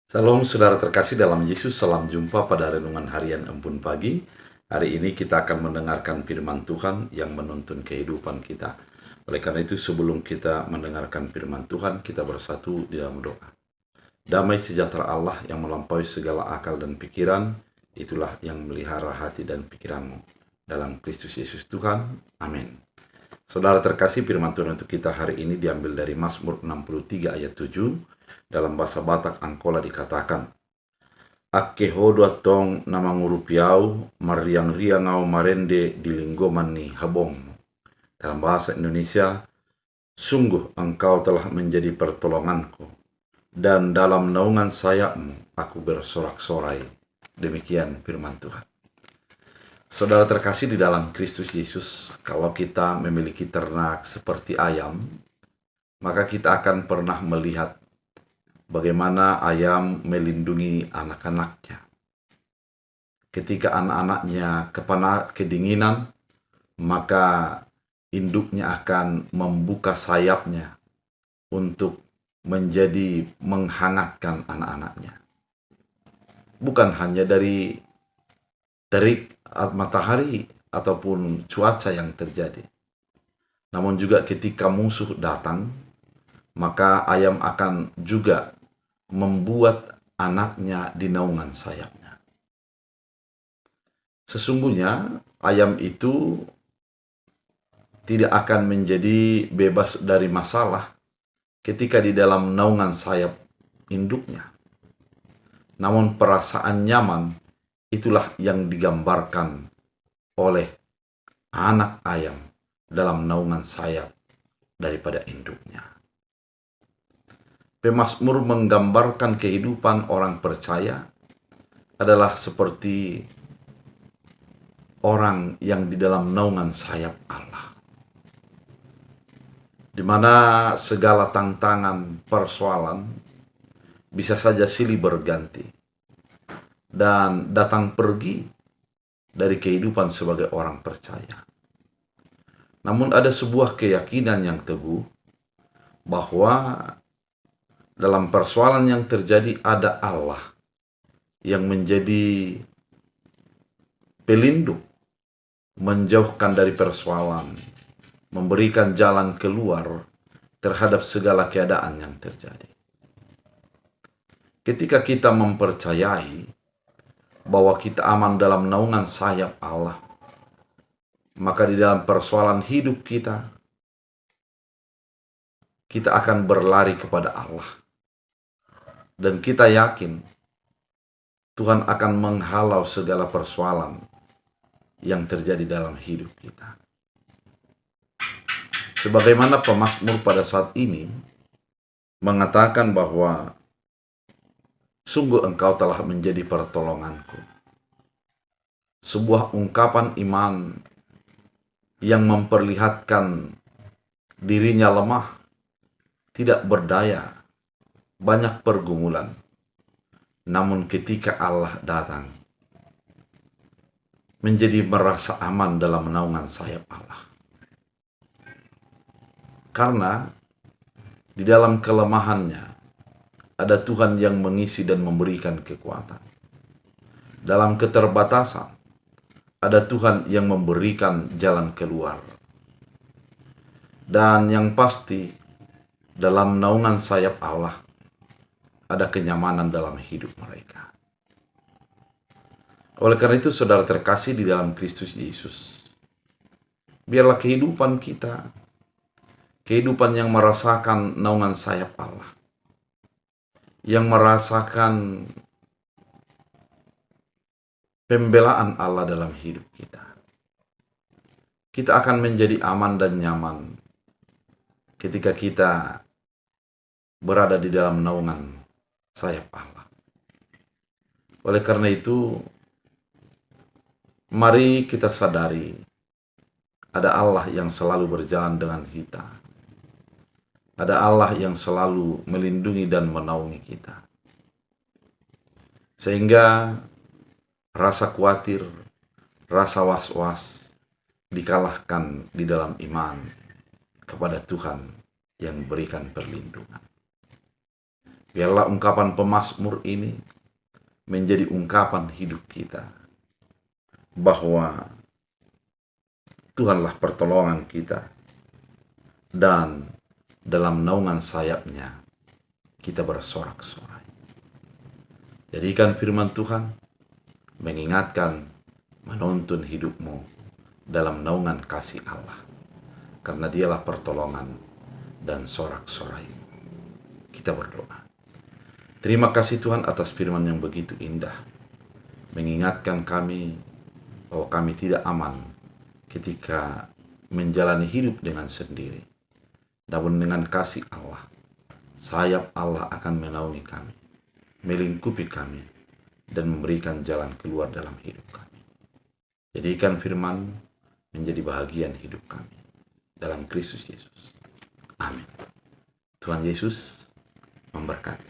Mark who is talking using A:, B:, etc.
A: Salam saudara terkasih dalam Yesus, salam jumpa pada renungan harian Embun Pagi. Hari ini kita akan mendengarkan firman Tuhan yang menuntun kehidupan kita. Oleh karena itu sebelum kita mendengarkan firman Tuhan, kita bersatu di dalam doa. Damai sejahtera Allah yang melampaui segala akal dan pikiran, itulah yang melihara hati dan pikiranmu. Dalam Kristus Yesus Tuhan, amin. Saudara terkasih, firman Tuhan untuk kita hari ini diambil dari Mazmur 63 ayat 7. Dalam bahasa Batak Angkola dikatakan, Ake hodua tong nama ngurupiau, mariang-riangau marende di linggoman ni habong. Dalam bahasa Indonesia, sungguh engkau telah menjadi pertolonganku, dan dalam naungan sayapmu aku bersorak-sorai. Demikian firman Tuhan. Saudara terkasih di dalam Kristus Yesus, kalau kita memiliki ternak seperti ayam, maka kita akan pernah melihat bagaimana ayam melindungi anak-anaknya. Ketika anak-anaknya kedinginan, maka induknya akan membuka sayapnya untuk menjadi menghangatkan anak-anaknya. Bukan hanya dari terik matahari ataupun cuaca yang terjadi, namun juga ketika musuh datang, maka ayam akan juga membuat anaknya di naungan sayapnya. Sesungguhnya ayam itu tidak akan menjadi bebas dari masalah ketika di dalam naungan sayap induknya. Namun perasaan nyaman itulah yang digambarkan oleh anak ayam dalam naungan sayap daripada induknya. Pemazmur menggambarkan kehidupan orang percaya adalah seperti orang yang di dalam naungan sayap Allah, di mana segala tantangan persoalan bisa saja silih berganti dan datang pergi dari kehidupan sebagai orang percaya. Namun ada sebuah keyakinan yang teguh bahwa dalam persoalan yang terjadi ada Allah yang menjadi pelindung, menjauhkan dari persoalan, memberikan jalan keluar terhadap segala keadaan yang terjadi. Ketika kita mempercayai bahwa kita aman dalam naungan sayap Allah, maka di dalam persoalan hidup kita akan berlari kepada Allah. Dan kita yakin Tuhan akan menghalau segala persoalan yang terjadi dalam hidup kita. Sebagaimana pemazmur pada saat ini mengatakan bahwa sungguh engkau telah menjadi pertolonganku. Sebuah ungkapan iman yang memperlihatkan dirinya lemah, tidak berdaya, banyak pergumulan. Namun ketika Allah datang, menjadi merasa aman dalam naungan sayap Allah. Karena di dalam kelemahannya ada Tuhan yang mengisi dan memberikan kekuatan. Dalam keterbatasan ada Tuhan yang memberikan jalan keluar. Dan yang pasti dalam naungan sayap Allah ada kenyamanan dalam hidup mereka. Oleh karena itu saudara terkasih di dalam Kristus Yesus, biarlah kehidupan kita, kehidupan yang merasakan naungan sayap Allah, yang merasakan pembelaan Allah dalam hidup kita. Kita akan menjadi aman dan nyaman ketika kita berada di dalam naungan sayap Allah. Oleh karena itu, mari kita sadari ada Allah yang selalu berjalan dengan kita. Ada Allah yang selalu melindungi dan menaungi kita. Sehingga rasa khawatir, rasa was-was dikalahkan di dalam iman kepada Tuhan yang memberikan perlindungan. Biarlah ungkapan pemazmur ini menjadi ungkapan hidup kita, bahwa Tuhanlah pertolongan kita, dan dalam naungan sayapnya kita bersorak-sorai. Jadikan firman Tuhan mengingatkan, menuntun hidupmu dalam naungan kasih Allah, karena dialah pertolongan dan sorak-sorai. Kita berdoa. Terima kasih Tuhan atas firman yang begitu indah, mengingatkan kami bahwa kami tidak aman ketika menjalani hidup dengan sendiri. Namun dengan kasih Allah, sayap Allah akan menaungi kami, melingkupi kami, dan memberikan jalan keluar dalam hidup kami. Jadikan firman menjadi bahagian hidup kami dalam Kristus Yesus. Amin. Tuhan Yesus memberkati.